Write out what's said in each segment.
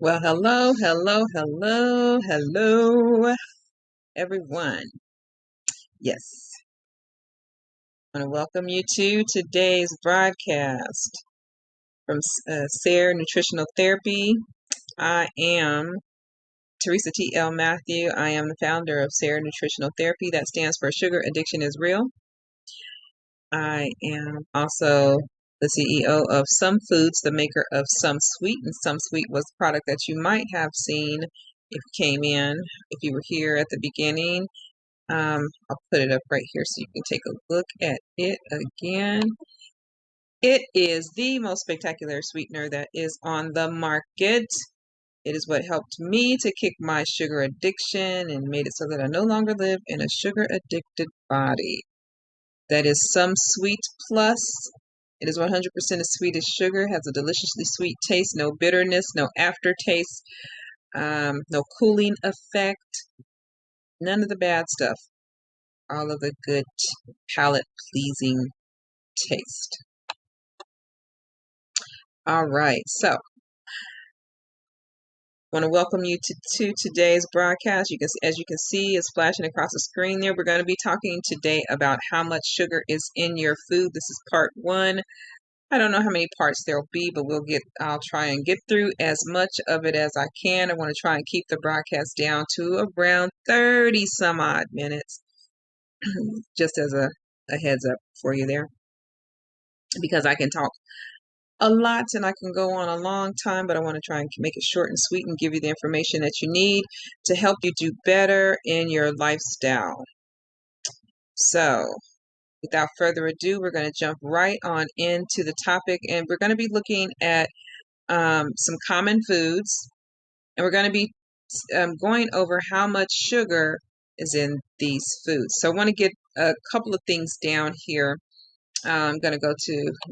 Well, hello, everyone. Yes, I want to welcome you to today's broadcast from SARE Nutritional Therapy. I am Teresa T.L. Matthew. I am the founder of SARE Nutritional Therapy. That stands for Sugar Addiction is Real. I am also the CEO of Some Foods, the maker of Some Sweet, and Some Sweet was a product that you might have seen if you came in, if you were here at the beginning. I'll put it up right here so you can take a look at it again. It is the most spectacular sweetener that is on the market. It is what helped me to kick my sugar addiction and made it so that I no longer live in a sugar addicted body. That is Some Sweet Plus. It is 100% as sweet as sugar, has a deliciously sweet taste, no bitterness, no aftertaste, no cooling effect, none of the bad stuff. All of the good palate-pleasing taste. All right, so I want to welcome you to today's broadcast. As you can see, it's flashing across the screen there. We're going to be talking today about how much sugar is in your food. This is part one. I don't know how many parts there'll be, but I'll try and get through as much of it as I can. I want to try and keep the broadcast down to around 30 some odd minutes, just as a heads up for you there, because I can talk a lot and I can go on a long time, but I want to try and make it short and sweet and give you the information that you need to help you do better in your lifestyle. So without further ado, we're going to jump right on into the topic, and we're going to be looking at some common foods, and we're going to be going over how much sugar is in these foods. So I want to get a couple of things down here. I'm going to go to a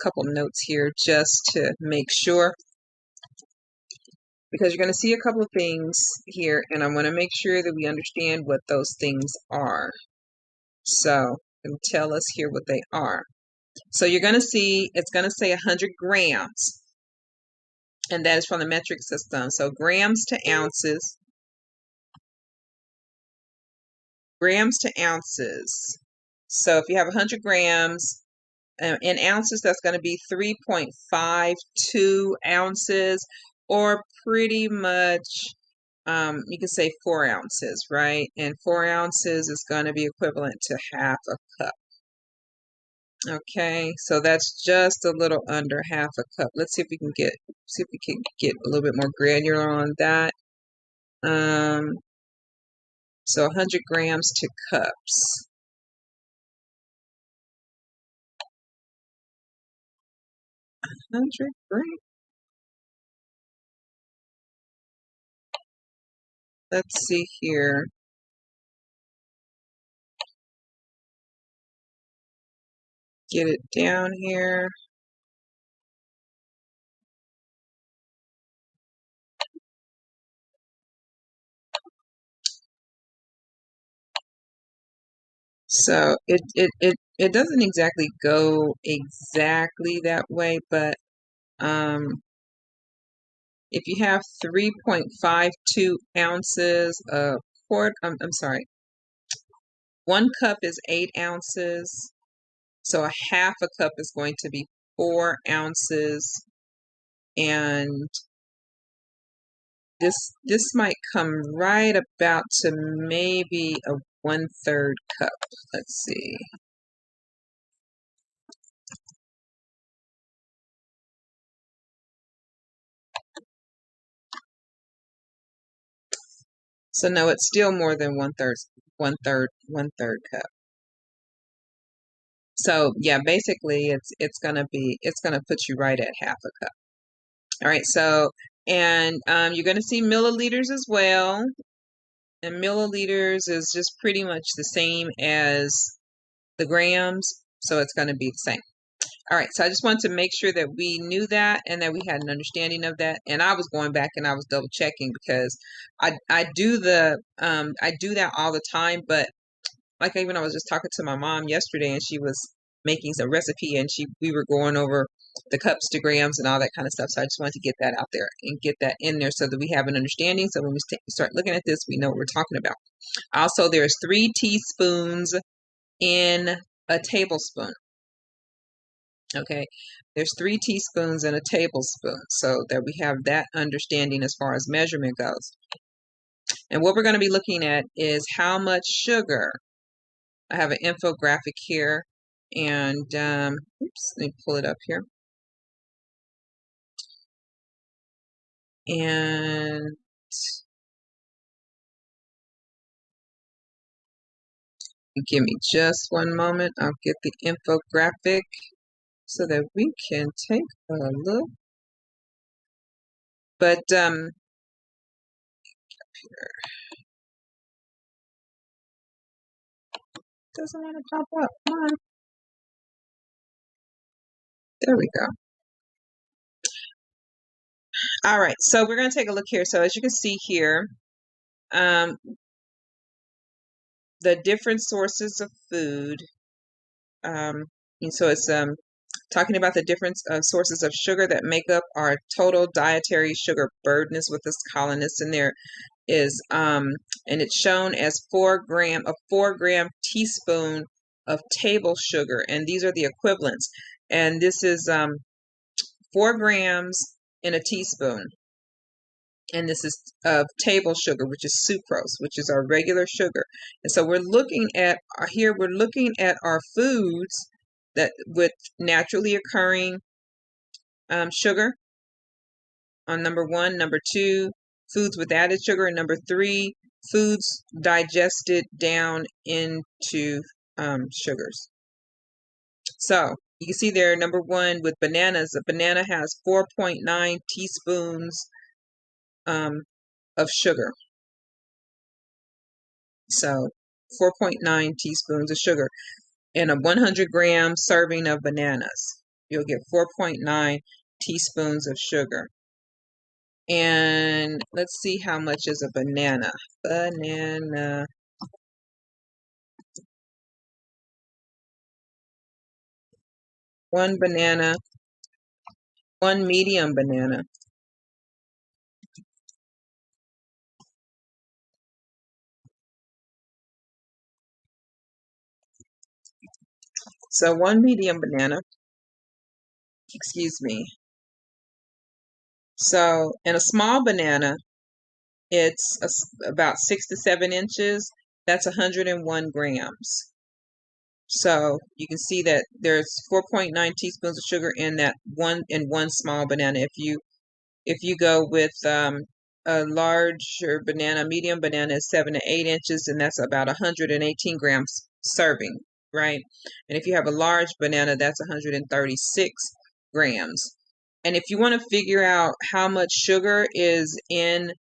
couple notes here just to make sure, because you're going to see a couple of things here, and I want to make sure that we understand what those things are. So tell us here what they are. So you're going to see it's going to say 100 grams, and that is from the metric system. So grams to ounces. So if you have 100 grams in ounces, that's going to be 3.52 ounces, or pretty much you can say 4 ounces, right? And 4 ounces is going to be equivalent to half a cup. Okay, so that's just a little under half a cup. Let's see if we can get a little bit more granular on that. So 100 grams to cups. 100 grams. Let's see here. Get it down here. So it doesn't exactly go exactly that way, but if you have 3.52 ounces of I'm sorry, 1 cup is 8 ounces, so a half a cup is going to be 4 ounces, and this might come right about to maybe a 1/3 cup. Let's see. So no, it's still more than 1/3 cup. So yeah, basically it's gonna put you right at half a cup. All right, so and you're gonna see milliliters as well. And milliliters is just pretty much the same as the grams, so it's gonna be the same. All right, so I just wanted to make sure that we knew that and that we had an understanding of that. And I was going back and I was double checking, because I do that all the time. But like, even I was just talking to my mom yesterday, and she was making some recipe, and we were going over the cups to grams and all that kind of stuff. So I just wanted to get that out there and get that in there so that we have an understanding. So when we start looking at this, we know what we're talking about. Also, there's 3 teaspoons in a tablespoon. Okay, there's 3 teaspoons in a tablespoon, so that we have that understanding as far as measurement goes. And what we're going to be looking at is how much sugar. I have an infographic here, and oops, let me pull it up here. And give me just one moment. I'll get the infographic so that we can take a look. But here. Doesn't want to pop up. Come on. There we go. All right, so we're going to take a look here. So as you can see here, the different sources of food. And so it's talking about the different sources of sugar that make up our total dietary sugar burden is what this column is in there is, and it's shown as 4 gram teaspoon of table sugar, and these are the equivalents. And this is 4 grams in a teaspoon, and this is of table sugar, which is sucrose, which is our regular sugar. And so we're looking at here. We're looking at our foods that with naturally occurring sugar on number 1, number 2, foods with added sugar, and number 3, foods digested down into sugars. So you can see there, number 1 with bananas, a banana has 4.9 teaspoons of sugar. So 4.9 teaspoons of sugar in a 100-gram serving of bananas. You'll get 4.9 teaspoons of sugar. And let's see how much is a banana. Banana. One banana, one medium banana. So one medium banana, excuse me. So in a small banana, it's about 6 to 7 inches. That's 101 grams. So you can see that there's 4.9 teaspoons of sugar in that one small banana. If you go with a larger banana, medium banana is 7 to 8 inches, and that's about 118 grams serving, right? And if you have a large banana, that's 136 grams. And if you want to figure out how much sugar is in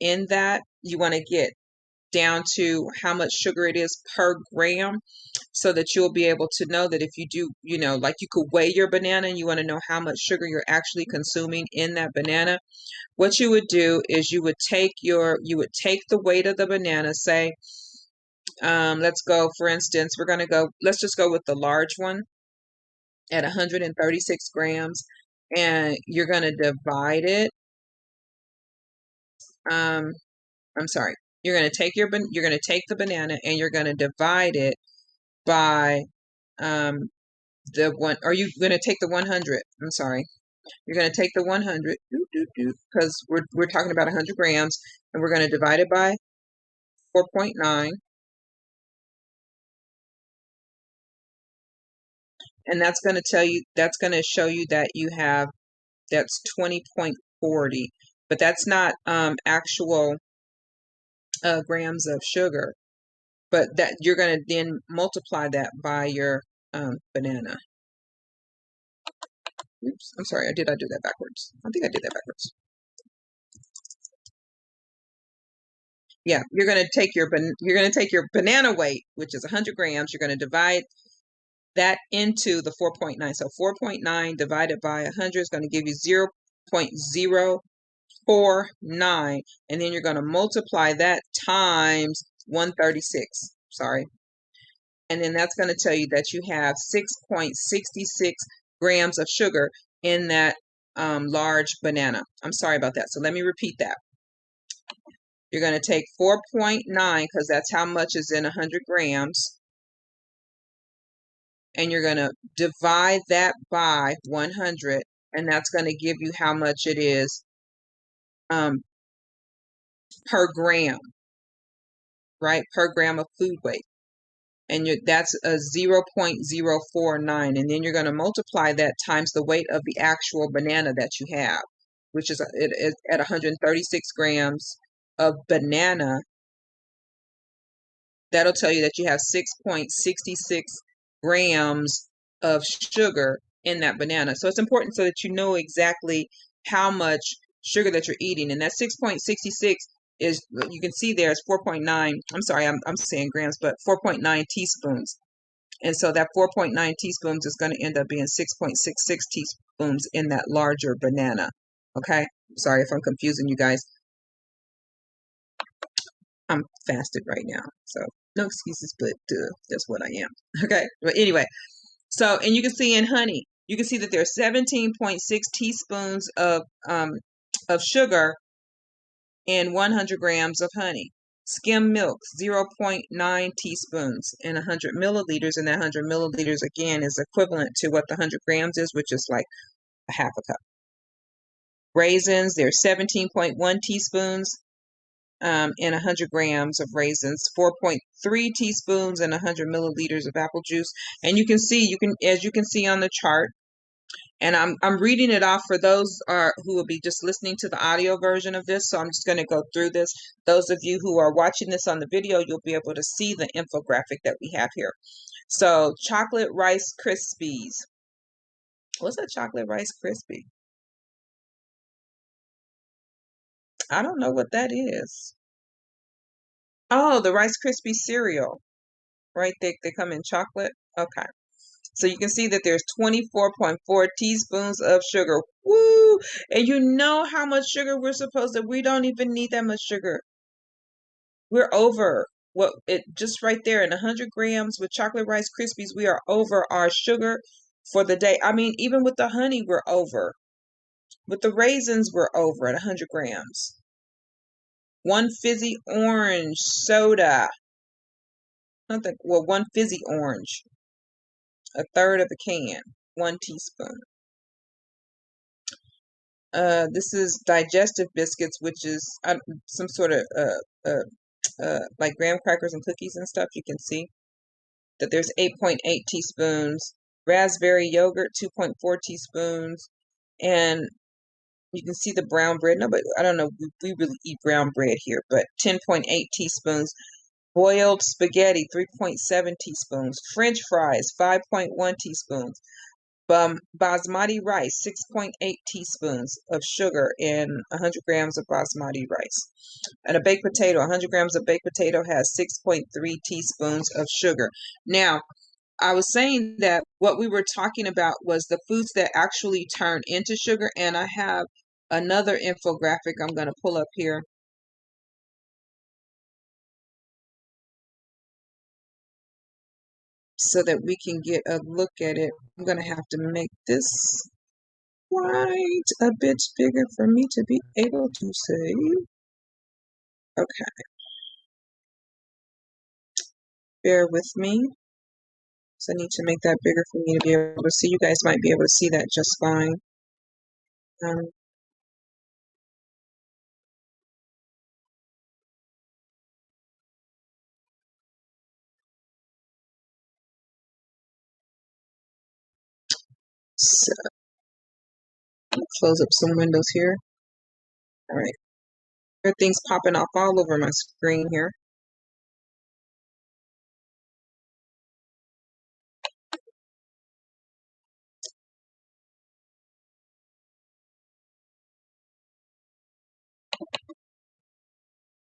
that, you want to get down to how much sugar it is per gram, so that you'll be able to know that if you do, like you could weigh your banana and you want to know how much sugar you're actually consuming in that banana. What you would do is you would take the weight of the banana, say, let's go, for instance, let's just go with the large one at 136 grams, and you're going to divide it. I'm sorry. You're going to take the banana and you're going to divide it by the one. Are you going to take the 100? I'm sorry. You're going to take the 100 because we're talking about 100 grams, and we're going to divide it by 4.9, and that's going to show you that that's 20.40, but that's not actual grams of sugar. But that you're going to then multiply that by your banana. Oops, I'm sorry. Did I do that backwards? I think I did that backwards. Yeah, you're going to take your banana weight, which is 100 grams. You're going to divide that into the 4.9. So 4.9 divided by 100 is going to give you 0.049, and then you're going to multiply that times 136. Sorry. And then that's going to tell you that you have 6.66 grams of sugar in that large banana. I'm sorry about that. So let me repeat that. You're going to take 4.9 because that's how much is in 100 grams. And you're going to divide that by 100. And that's going to give you how much it is per gram, right? Per gram of food weight. And that's a 0.049. And then you're going to multiply that times the weight of the actual banana that you have, which is it is at 136 grams of banana. That'll tell you that you have 6.66 grams of sugar in that banana. So it's important so that you know exactly how much sugar that you're eating. And that 6.66 is, you can see there, it's 4.9. I'm sorry, I'm saying grams, but 4.9 teaspoons. And so that 4.9 teaspoons is going to end up being 6.66 teaspoons in that larger banana. Okay? Sorry if I'm confusing you guys. I'm fasted right now, so no excuses, but that's what I am. Okay, but anyway, so, and you can see in honey, you can see that there's 17.6 teaspoons of sugar in 100 grams of honey. Skim milk, 0.9 teaspoons in 100 milliliters, and that 100 milliliters again is equivalent to what the 100 grams is, which is like a half a cup. Raisins, there's 17.1 teaspoons in 100 grams of raisins, 4.3 teaspoons in 100 milliliters of apple juice. And you can see, as you can see on the chart, and I'm reading it off for those who will be just listening to the audio version of this. So I'm just going to go through this. Those of you who are watching this on the video, you'll be able to see the infographic that we have here. So chocolate Rice Krispies. What's a chocolate Rice Krispie? I don't know what that is. Oh, the Rice Krispie cereal, right? They come in chocolate. Okay. So you can see that there's 24.4 teaspoons of sugar. Woo! And you know how much sugar we're supposed to, we don't even need that much sugar. We're over what it just right there in 100 grams with chocolate Rice Krispies, we are over our sugar for the day. I mean, even with the honey, we're over. With the raisins, we're over at 100 grams. One fizzy orange soda. One fizzy orange. A third of a can. 1 teaspoon. This is digestive biscuits, which is some sort of like graham crackers and cookies and stuff. You can see that there's 8.8 teaspoons. Raspberry yogurt, 2.4 teaspoons. And you can see the brown bread. No, but I don't know. We really eat brown bread here, but 10.8 teaspoons. Boiled spaghetti, 3.7 teaspoons. French fries, 5.1 teaspoons. Basmati rice, 6.8 teaspoons of sugar in 100 grams of basmati rice. And a baked potato, 100 grams of baked potato has 6.3 teaspoons of sugar. Now, I was saying that what we were talking about was the foods that actually turn into sugar, and I have another infographic I'm going to pull up here. So that we can get a look at it. I'm going to have to make this quite a bit bigger for me to be able to see. Okay. Bear with me. So I need to make that bigger for me to be able to see. You guys might be able to see that just fine. So close up some windows here. All right. There are things popping off all over my screen here.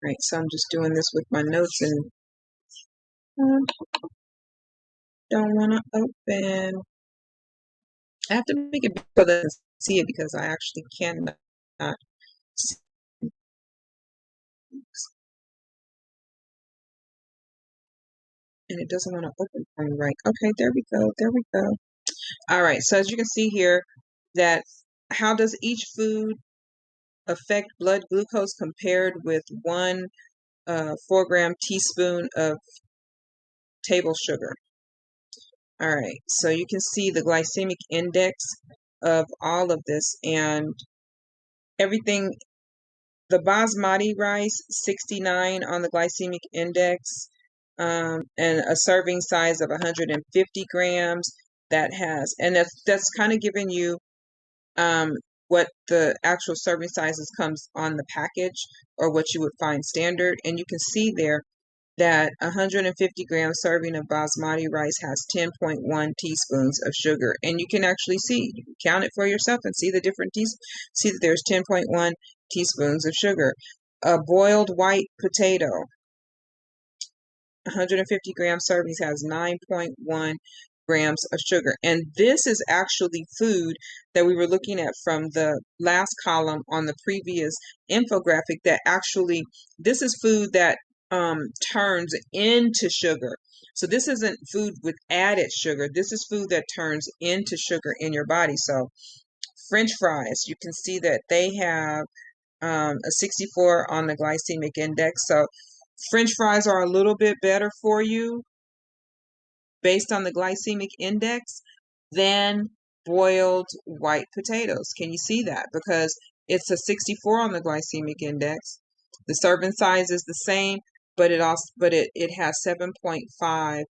All right, so I'm just doing this with my notes and don't want to open. I have to make it big so that I can see it because I actually cannot see. And it doesn't want to open for me right. Okay, there we go. There we go. All right, so as you can see here, that how does each food affect blood glucose compared with one 4-gram teaspoon of table sugar. All right, so you can see the glycemic index of all of this, and everything. The basmati rice, 69 on the glycemic index, and a serving size of 150 grams. That has, and that's kind of giving you what the actual serving sizes comes on the package, or what you would find standard. And you can see there that 150-gram serving of basmati rice has 10.1 teaspoons of sugar. And you can actually see, you can count it for yourself and see the different see that there's 10.1 teaspoons of sugar. A boiled white potato, 150-gram servings, has 9.1 grams of sugar. And this is actually food that we were looking at from the last column on the previous infographic, that actually this is food that turns into sugar. So this isn't food with added sugar. This is food that turns into sugar in your body. So French fries, you can see that they have a 64 on the glycemic index. So French fries are a little bit better for you based on the glycemic index than boiled white potatoes. Can you see that? Because it's a 64 on the glycemic index. The serving size is the same, but it has 7.5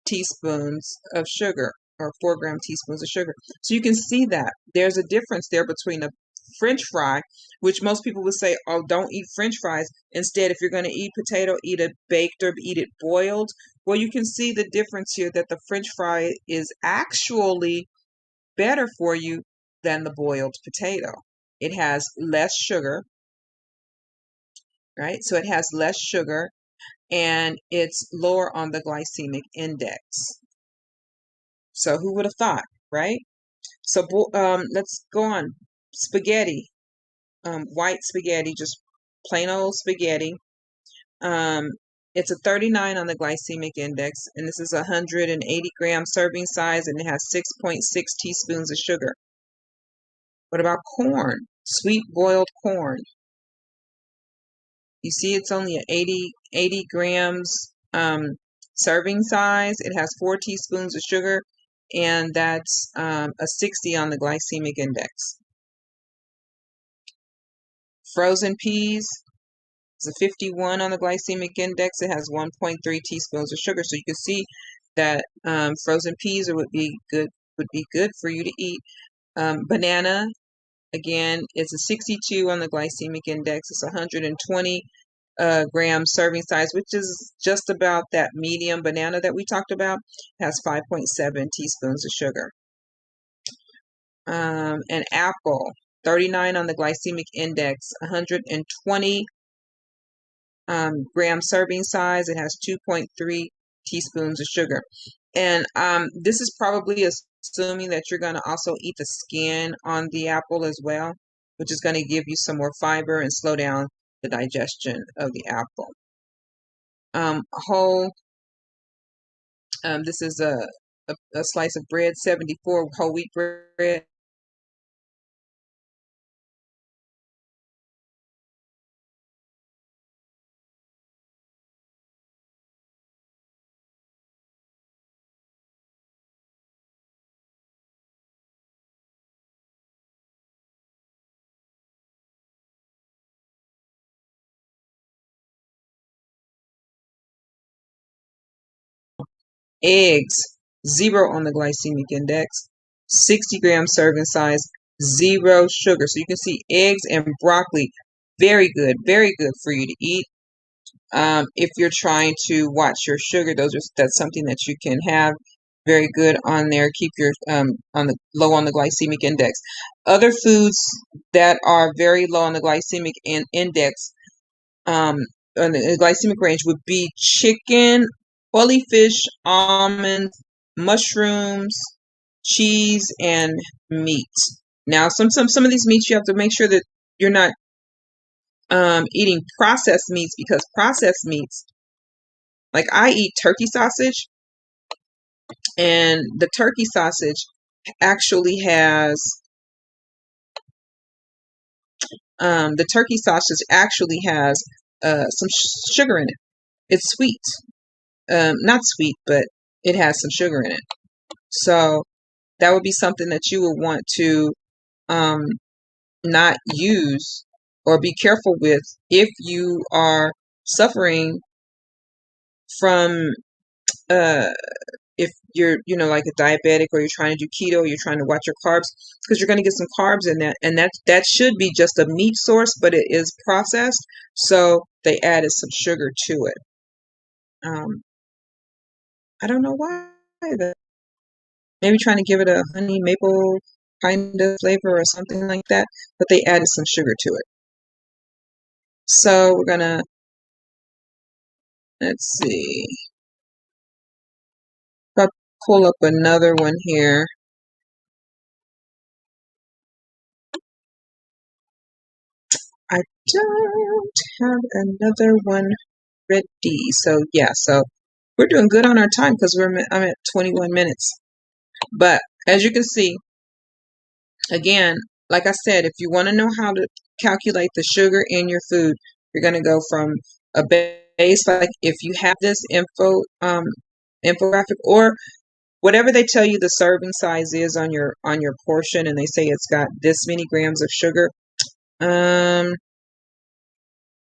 teaspoons of sugar, or 4-gram teaspoons of sugar. So you can see that there's a difference there between a French fry, which most people would say, oh, don't eat French fries. Instead, if you're going to eat potato, eat it baked or eat it boiled. Well, you can see the difference here, that the French fry is actually better for you than the boiled potato. It has less sugar, right? So it has less sugar, and it's lower on the glycemic index. So who would have thought, right? So let's go on. Spaghetti, white spaghetti, just plain old spaghetti. It's a 39 on the glycemic index, and this is a 180-gram serving size, and it has 6.6 teaspoons of sugar. What about corn? Sweet boiled corn. You see, it's only an 80 grams serving size. It has 4 teaspoons of sugar, and that's a 60 on the glycemic index. Frozen peas is a 51 on the glycemic index. It has 1.3 teaspoons of sugar. So you can see that frozen peas would be good for you to eat. Banana, again, is a 62 on the glycemic index. It's 120 gram serving size, which is just about that medium banana that we talked about. It has 5.7 teaspoons of sugar. An apple, 39 on the glycemic index, 120 gram serving size. It has 2.3 teaspoons of sugar. And this is probably assuming that you're going to also eat the skin on the apple as well, which is going to give you some more fiber and slow down the digestion of the apple. Whole, this is a slice of bread, 74 whole wheat bread. Eggs, 0 on the glycemic index, 60 gram serving size, 0 sugar. So you can see eggs and broccoli, very good for you to eat. If you're trying to watch your sugar, that's something that you can have. Very good on there. Keep your low on the glycemic index. Other foods that are very low on the glycemic index, on the glycemic range, would be chicken, holy fish, almonds, mushrooms, cheese, and meat. Now, some of these meats, you have to make sure that you're not eating processed meats, because processed meats, like I eat turkey sausage, and the turkey sausage actually has The turkey sausage actually has some sugar in it. It's sweet. Not sweet, but it has some sugar in it. So that would be something that you would want to um, not use or be careful with if you are suffering from uh, if you're like a diabetic, or you're trying to do keto, or you're trying to watch your carbs, because you're going to get some carbs in that, and that should be just a meat source, but it is processed, so they added some sugar to it. I don't know why. Maybe trying to give it a honey maple kind of flavor or something like that, but they added some sugar to it. So we're gonna, let's see, if I pull up another one here. I don't have another one ready. So yeah, so we're doing good on our time because I'm at 21 minutes. But as you can see, again, like I said, if you want to know how to calculate the sugar in your food, you're going to go from a base, like if you have this infographic, or whatever they tell you the serving size is on your portion, and they say it's got this many grams of sugar.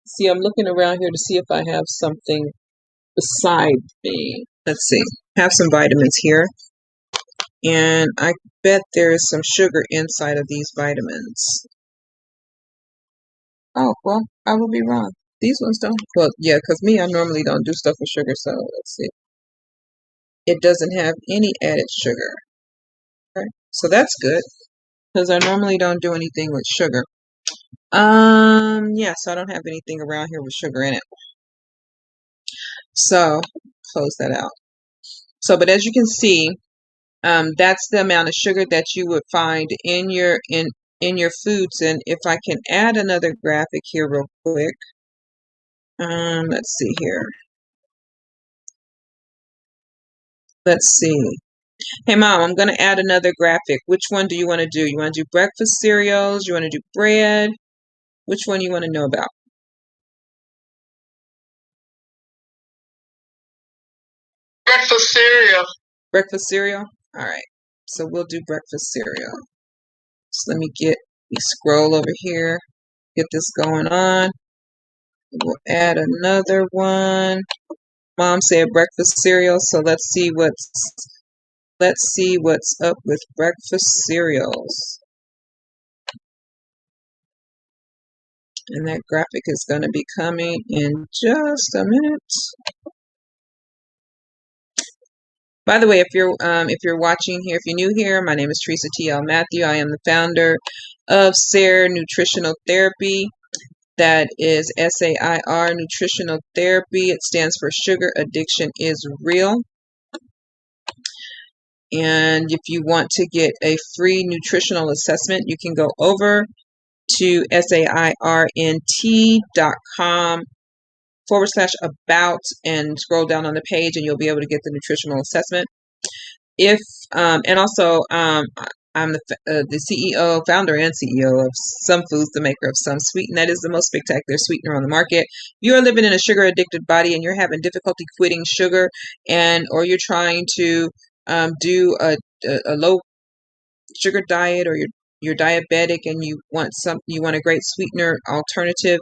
See, I'm looking around here to see if I have something beside me. Let's see. I have some vitamins here, and I bet there is some sugar inside of these vitamins. Oh, well, I will be wrong. These ones don't. Well, yeah, because me, I normally don't do stuff with sugar, so let's see. It doesn't have any added sugar. Okay, so that's good, because I normally don't do anything with sugar. Yeah, so I don't have anything around here with sugar in it. So, close that out. So, but as you can see, that's the amount of sugar that you would find in your foods. And if I can add another graphic here real quick, let's see here. Let's see. Hey, Mom, I'm going to add another graphic. Which one do you want to do? You want to do breakfast cereals? You want to do bread? Which one you want to know about? Breakfast cereal. Breakfast cereal? All right. So we'll do breakfast cereal. So let me scroll over here, get this going on. We'll add another one. Mom said breakfast cereal, so let's see what's up with breakfast cereals. And that graphic is going to be coming in just a minute. By the way, if you're watching here, if you're new here, my name is Teresa T.L. Matthew. I am the founder of SAIR Nutritional Therapy. That is SAIR Nutritional Therapy. It stands for Sugar Addiction is Real. And if you want to get a free nutritional assessment, you can go over to sairnt.com/about and scroll down on the page, and you'll be able to get the nutritional assessment. And also, I'm the CEO, founder and CEO of Some Foods, the maker of Some Sweeten. That is the most spectacular sweetener on the market. If you are living in a sugar addicted body and you're having difficulty quitting sugar, or you're trying to do a low sugar diet, or you're diabetic and you want a great sweetener alternative,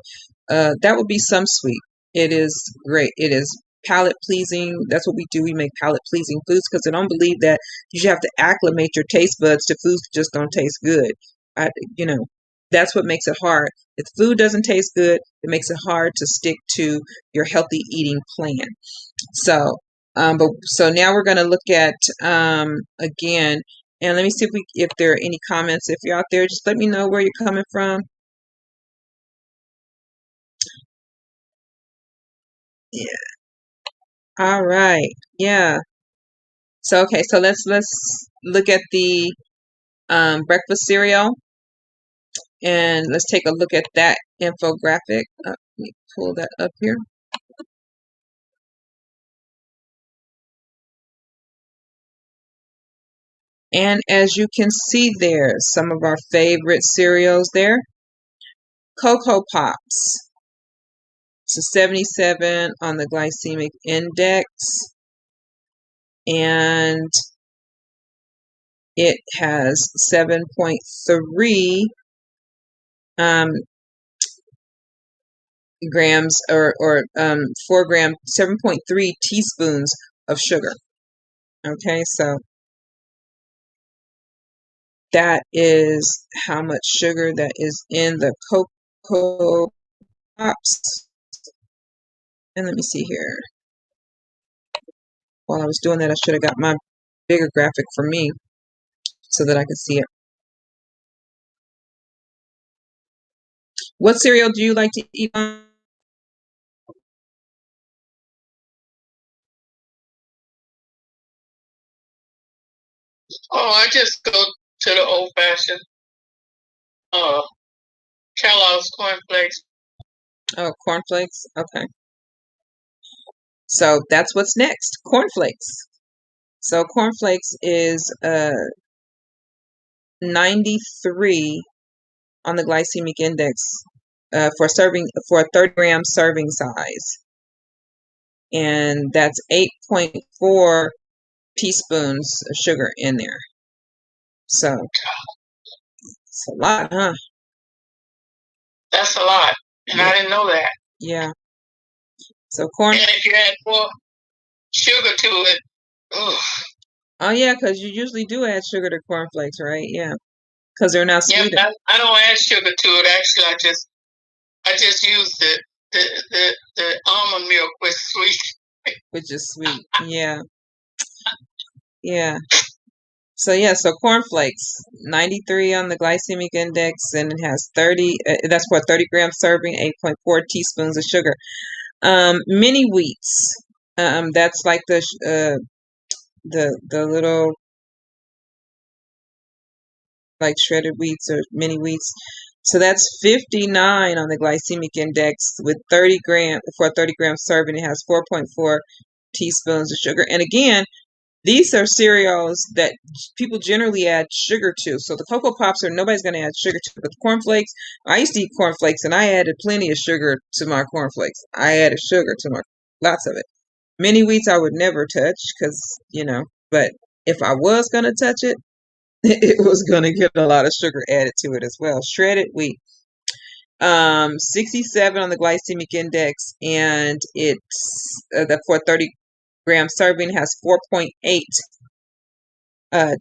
that would be Some Sweet. It is great. It is palate pleasing. That's what we do. We make palate pleasing foods, because I don't believe that you should have to acclimate your taste buds to foods that just don't taste good. You know, that's what makes it hard. If food doesn't taste good, it makes it hard to stick to your healthy eating plan. So, so now we're going to look at again, and let me see if there are any comments. If you're out there, just let me know where you're coming from. Yeah. All right. Yeah. So okay. So let's look at the breakfast cereal, and let's take a look at that infographic. Let me pull that up here. And as you can see there, some of our favorite cereals there. Cocoa Pops. So 77 on the glycemic index, and it has 7.3 grams or 4 gram, 7.3 teaspoons of sugar. Okay, so that is how much sugar that is in the Cocoa Pops. And let me see here. While I was doing that, I should have got my bigger graphic for me so that I could see it. What cereal do you like to eat? Oh, I just go to the old fashioned Kellogg's cornflakes. Oh, cornflakes. Okay. So that's what's next. Cornflakes. So cornflakes is 93 on the glycemic index for a 30-gram serving size, and that's 8.4 teaspoons of sugar in there. So it's a lot, huh? That's a lot, and I didn't know that. Yeah. So corn. And if you add more sugar to it, ugh. Oh yeah, because you usually do add sugar to cornflakes, right? Yeah, because they're not Yeah, sweet. I don't add sugar to it. Actually, I just use the almond milk with sweet. Which is sweet. Yeah. Yeah. So cornflakes, 93 on the glycemic index, and it has 30. That's for a 30-gram serving, 8.4 teaspoons of sugar. Mini wheats. That's like the little like shredded wheats or mini wheats. So that's 59 on the glycemic index with 30-gram for a 30-gram serving. It has 4.4 teaspoons of sugar. And again, these are cereals that people generally add sugar to. So the Cocoa Pops nobody's going to add sugar to. But the cornflakes, I used to eat cornflakes and I added plenty of sugar to my cornflakes. I added sugar to lots of it. Mini wheats I would never touch because, but if I was going to touch it, it was going to get a lot of sugar added to it as well. Shredded wheat. 67 on the glycemic index, and it's for a 30-gram serving has 4.8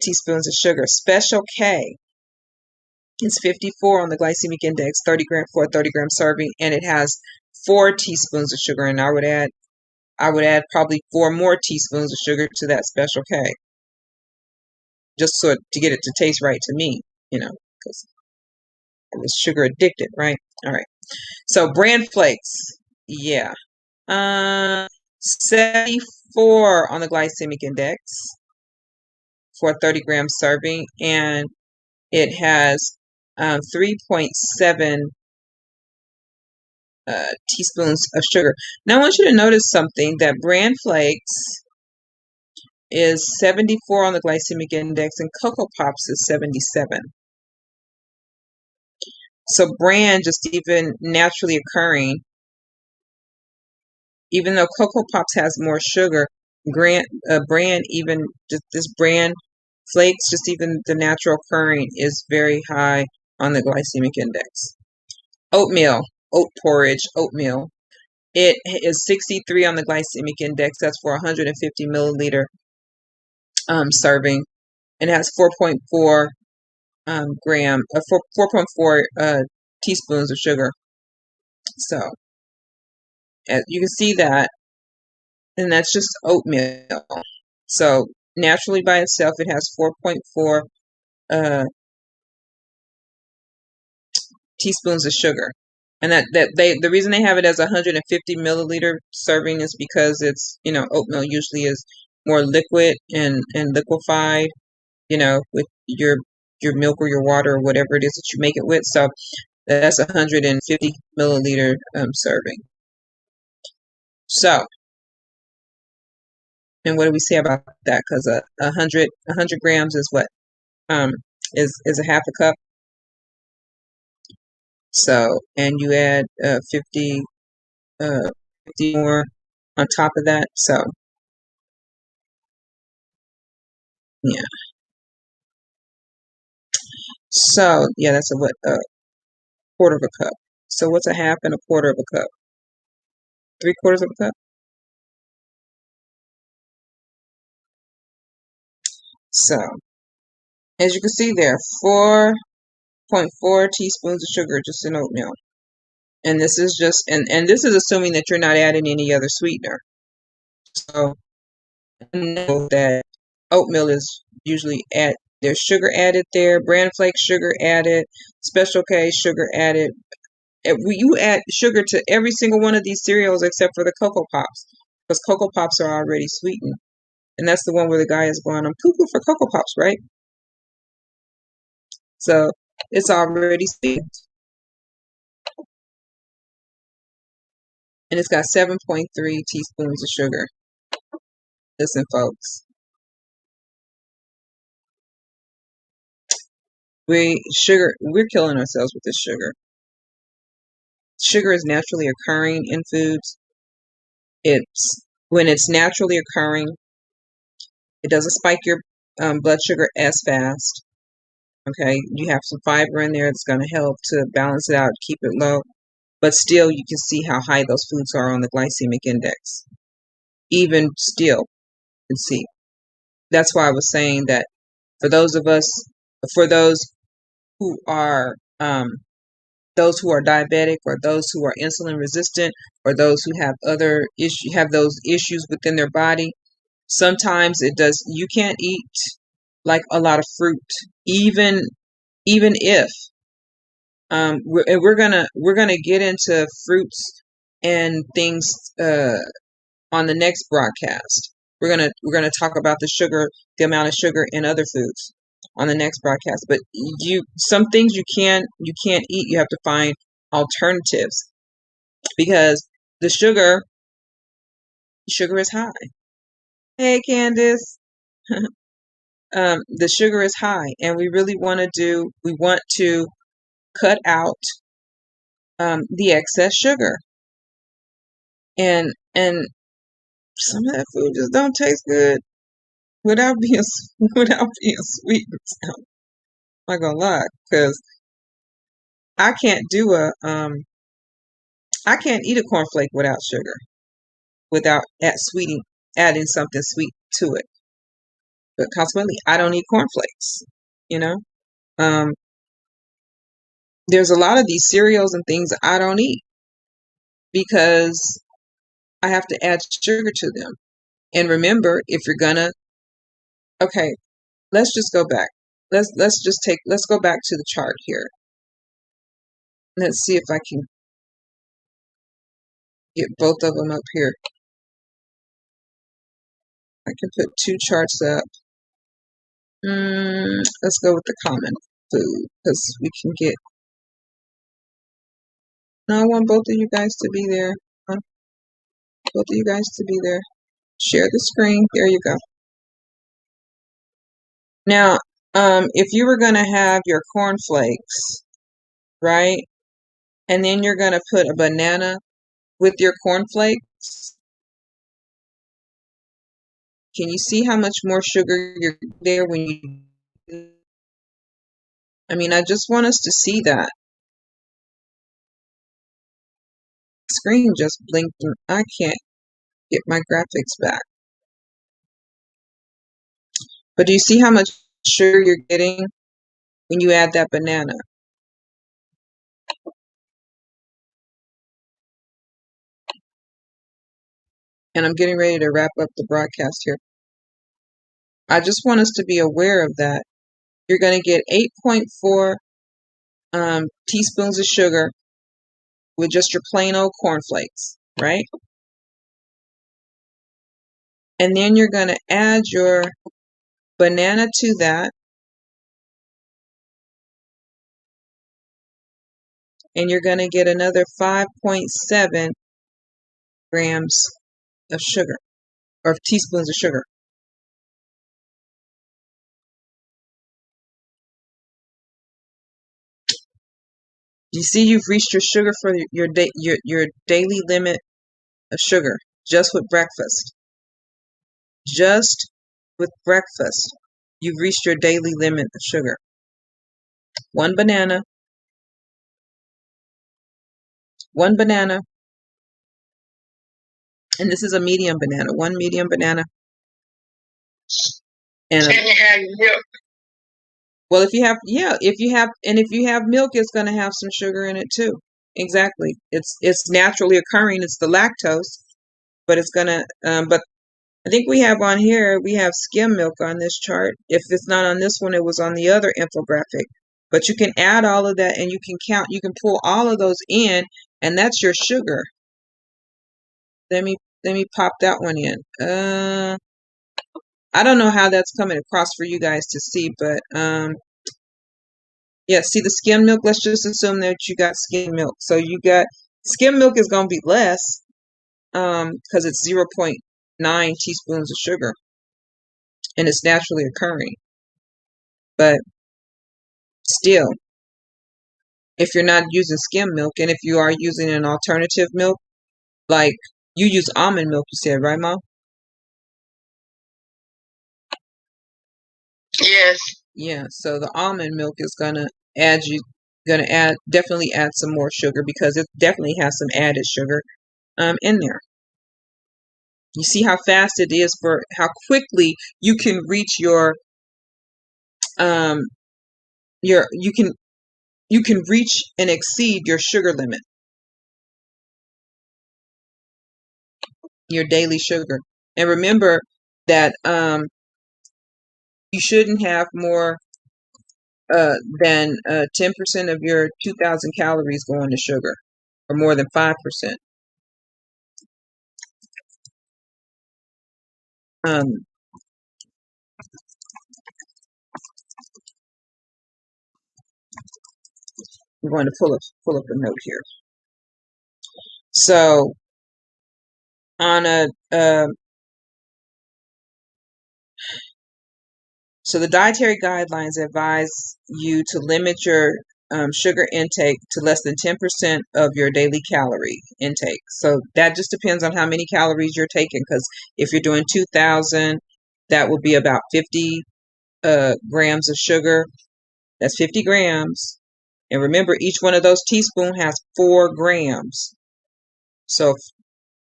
teaspoons of sugar. Special K is 54 on the glycemic index, 30-gram for a 30-gram serving, and it has 4 teaspoons of sugar. And I would add probably 4 more teaspoons of sugar to that Special K, just so to get it to taste right to me, because I was sugar addicted, right? All right. So bran flakes, yeah. 74 on the glycemic index for a 30-gram serving, and it has 3.7 teaspoons of sugar. Now I want you to notice something, that bran flakes is 74 on the glycemic index and Cocoa Pops is 77. So bran just even naturally occurring, even though Cocoa Pops has more sugar, bran even just this bran flakes, just even the natural occurring is very high on the glycemic index. Oatmeal, oat porridge, oatmeal. It is 63 on the glycemic index. That's for 150 milliliter serving, and has 4.4 4.4 teaspoons of sugar. So you can see that, and that's just oatmeal. So naturally by itself, it has 4.4 teaspoons of sugar. And the reason they have it as 150 milliliter serving is because it's, oatmeal usually is more liquid and liquefied, with your milk or your water or whatever it is that you make it with. So that's 150 milliliter serving. So, and what do we say about that? Because 100 grams is what? Is a half a cup. So, and you add 50 more on top of that. So, yeah. So, yeah, that's a quarter of a cup. So, what's a half and a quarter of a cup? 3/4 of a cup. So, as you can see there, 4.4 teaspoons of sugar just in oatmeal. And this is just, and this is assuming that you're not adding any other sweetener. So, I know that oatmeal is usually there's sugar added there, bran flake sugar added, Special K sugar added. You add sugar to every single one of these cereals except for the Cocoa Pops, because Cocoa Pops are already sweetened. And that's the one where the guy is going, I'm cuckoo for Cocoa Pops, right? So it's already sweetened. And it's got 7.3 teaspoons of sugar. Listen, folks. We're killing ourselves with this sugar. Sugar is naturally occurring in foods. When it's naturally occurring, it doesn't spike your blood sugar as fast. Okay, you have some fiber in there that's going to help to balance it out, keep it low. But still, you can see how high those foods are on the glycemic index. Even still, you can see. That's why I was saying that for those who are diabetic, or those who are insulin resistant, or those who have those issues within their body, sometimes you can't eat like a lot of fruit, even if we're gonna get into fruits and things on the next broadcast. We're gonna talk about the amount of sugar in other foods on the next broadcast. But some things you can't eat. You have to find alternatives, because the sugar is high. Hey, Candace. The sugar is high, and we want to cut out the excess sugar, and some of that food just don't taste good without being sweet. I'm not gonna lie, because I can't do I can't eat a cornflake without sugar, without adding something sweet to it. But consequently, I don't eat cornflakes. You know, um, there's a lot of these cereals and things I don't eat because I have to add sugar to them. And remember, if you're gonna, okay, let's just go back. Let's go back to the chart here. Let's see if I can get both of them up here. I can put two charts up. Let's go with the common food, because we can get. No, I want both of you guys to be there. Both of you guys to be there. Share the screen. There you go. Now, if you were going to have your cornflakes, right? And then you're going to put a banana with your cornflakes. Can you see how much more sugar you're there when you? I mean, I just want us to see that. Screen just blinked and I can't get my graphics back. But do you see how much sugar you're getting when you add that banana? And I'm getting ready to wrap up the broadcast here. I just want us to be aware of that. You're going to get 8.4 teaspoons of sugar with just your plain old cornflakes, right? And then you're going to add your banana to that. And you're going to get another 5.7 grams of sugar, or teaspoons of sugar. Do you see you've reached your sugar for your daily limit of sugar just with breakfast? Just with breakfast, you've reached your daily limit of sugar. One banana, and this is a medium banana. One medium banana, and Can you have milk? well, if you have milk, it's going to have some sugar in it too. Exactly. It's naturally occurring. It's the lactose, but it's gonna. But I think we have on here. We have skim milk on this chart. If it's not on this one, it was on the other infographic. But you can add all of that, and you can count. You can pull all of those in, and that's your sugar. Let me pop that one in. I don't know how that's coming across for you guys to see, but yeah, see the skim milk? Let's just assume that you got skim milk. So you got skim milk is going to be less because it's 0.9 teaspoons of sugar and it's naturally occurring. But still, if you're not using skim milk and if you are using an alternative milk, like you use almond milk, you said, right, Mom? Yes. Yeah, so the almond milk is gonna definitely add some more sugar because it definitely has some added sugar in there. You see how fast it is for how quickly you can reach you can reach and exceed your sugar limit, your daily sugar. And remember that you shouldn't have more than 10% of your 2,000 calories going to sugar, or more than 5%. I'm going to pull up a note here. So on so the dietary guidelines advise you to limit your sugar intake to less than 10% of your daily calorie intake. So that just depends on how many calories you're taking, because if you're doing 2,000, that will be about 50 grams of sugar. That's 50 grams. And remember, each one of those teaspoons has 4 grams. So,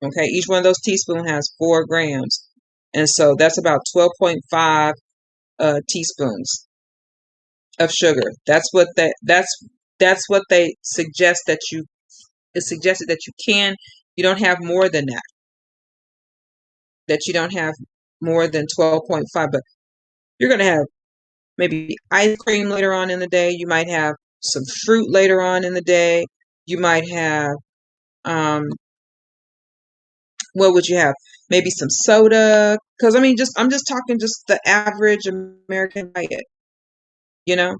okay, each one of those teaspoons has 4 grams. And so that's about 12.5 teaspoons of sugar. That's what they suggest that it's suggested that you don't have more than that. That you don't have more than 12.5, but you're going to have maybe ice cream later on in the day. You might have some fruit later on in the day. You might have what would you have? Maybe some soda. Because I mean, I'm just talking just the average American diet. You know,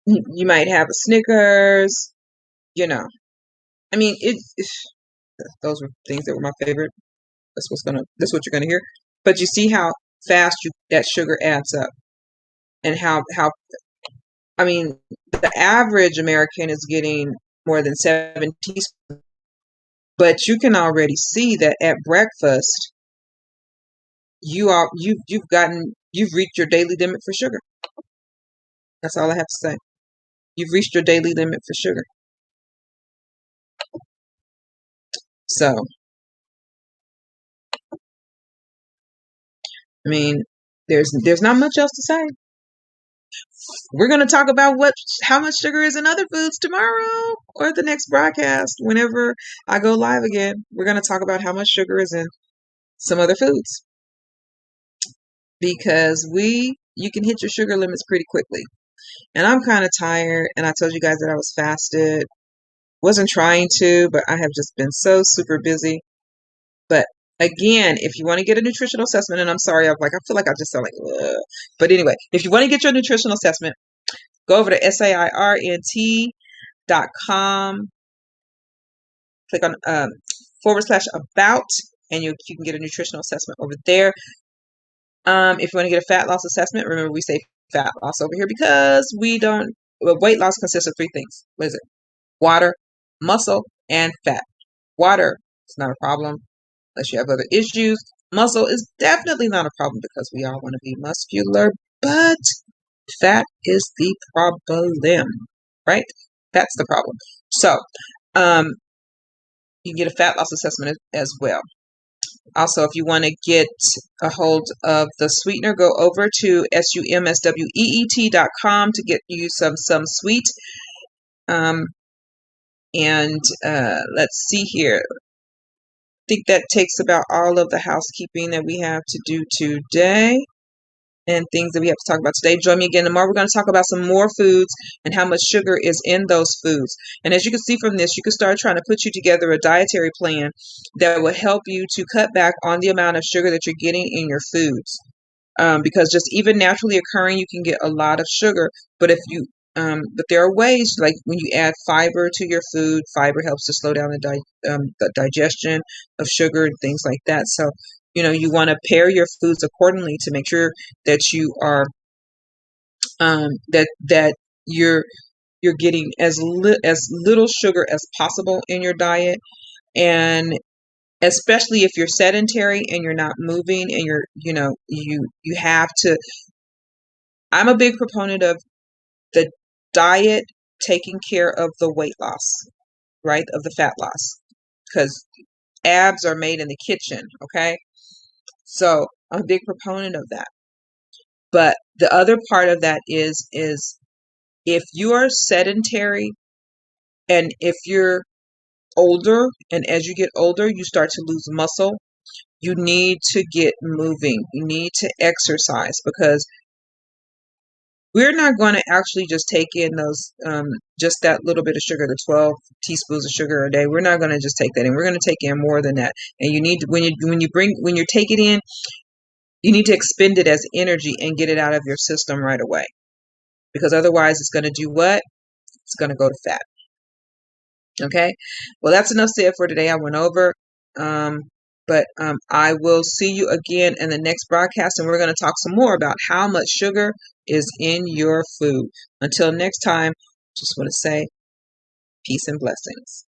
you might have a Snickers. You know, I mean, those were things that were my favorite. That's what you're gonna hear. But you see how fast that sugar adds up, and how I mean, the average American is getting more than 7 teaspoons. But you can already see that at breakfast, you've reached your daily limit for sugar. That's all I have to say. You've reached your daily limit for sugar. So, I mean, there's not much else to say. We're going to talk about how much sugar is in other foods tomorrow or the next broadcast. Whenever I go live again, we're going to talk about how much sugar is in some other foods, because you can hit your sugar limits pretty quickly. And I'm kind of tired, and I told you guys that I was fasted. Wasn't trying to, but I have just been so super busy. But again, if you want to get a nutritional assessment, and I'm sorry, I feel like I just sound like, ugh. But anyway, if you want to get your nutritional assessment, go over to SAIRNT.com, click on /about, and you can get a nutritional assessment over there. If you want to get a fat loss assessment, remember we say fat loss over here because we don't weight loss consists of three things. What is it? Water, muscle, and fat. Water is not a problem unless you have other issues. Muscle is definitely not a problem because we all want to be muscular, but fat is the problem, right? That's the problem. So, you can get a fat loss assessment as well. Also, if you want to get a hold of the sweetener, go over to sumsweet.com to get you some sweet. Let's see here. I think that takes about all of the housekeeping that we have to do today and things that we have to talk about today. Join me again tomorrow. We're going to talk about some more foods and how much sugar is in those foods. And as you can see from this, you can start trying to put you together a dietary plan that will help you to cut back on the amount of sugar that you're getting in your foods. Because just even naturally occurring, you can get a lot of sugar. But but there are ways, like when you add fiber to your food, fiber helps to slow down the digestion of sugar and things like that. So, you want to pair your foods accordingly to make sure that you are that you're getting as little sugar as possible in your diet, and especially if you're sedentary and you're not moving and you have to. I'm a big proponent of the diet taking care of the weight loss, right? Of the fat loss, because abs are made in the kitchen, okay? So I'm a big proponent of that. But the other part of that is if you are sedentary and if you're older, and as you get older, you start to lose muscle, you need to get moving. You need to exercise, because we're not going to actually just take in those, just that little bit of sugar, the 12 teaspoons of sugar a day. We're not going to just take that in. We're going to take in more than that. And you need to, when you take it in, you need to expend it as energy and get it out of your system right away. Because otherwise it's going to do what? It's going to go to fat. Okay? Well, that's enough said for today. I went over. But I will see you again in the next broadcast, and we're going to talk some more about how much sugar is in your food. Until next time, just want to say peace and blessings.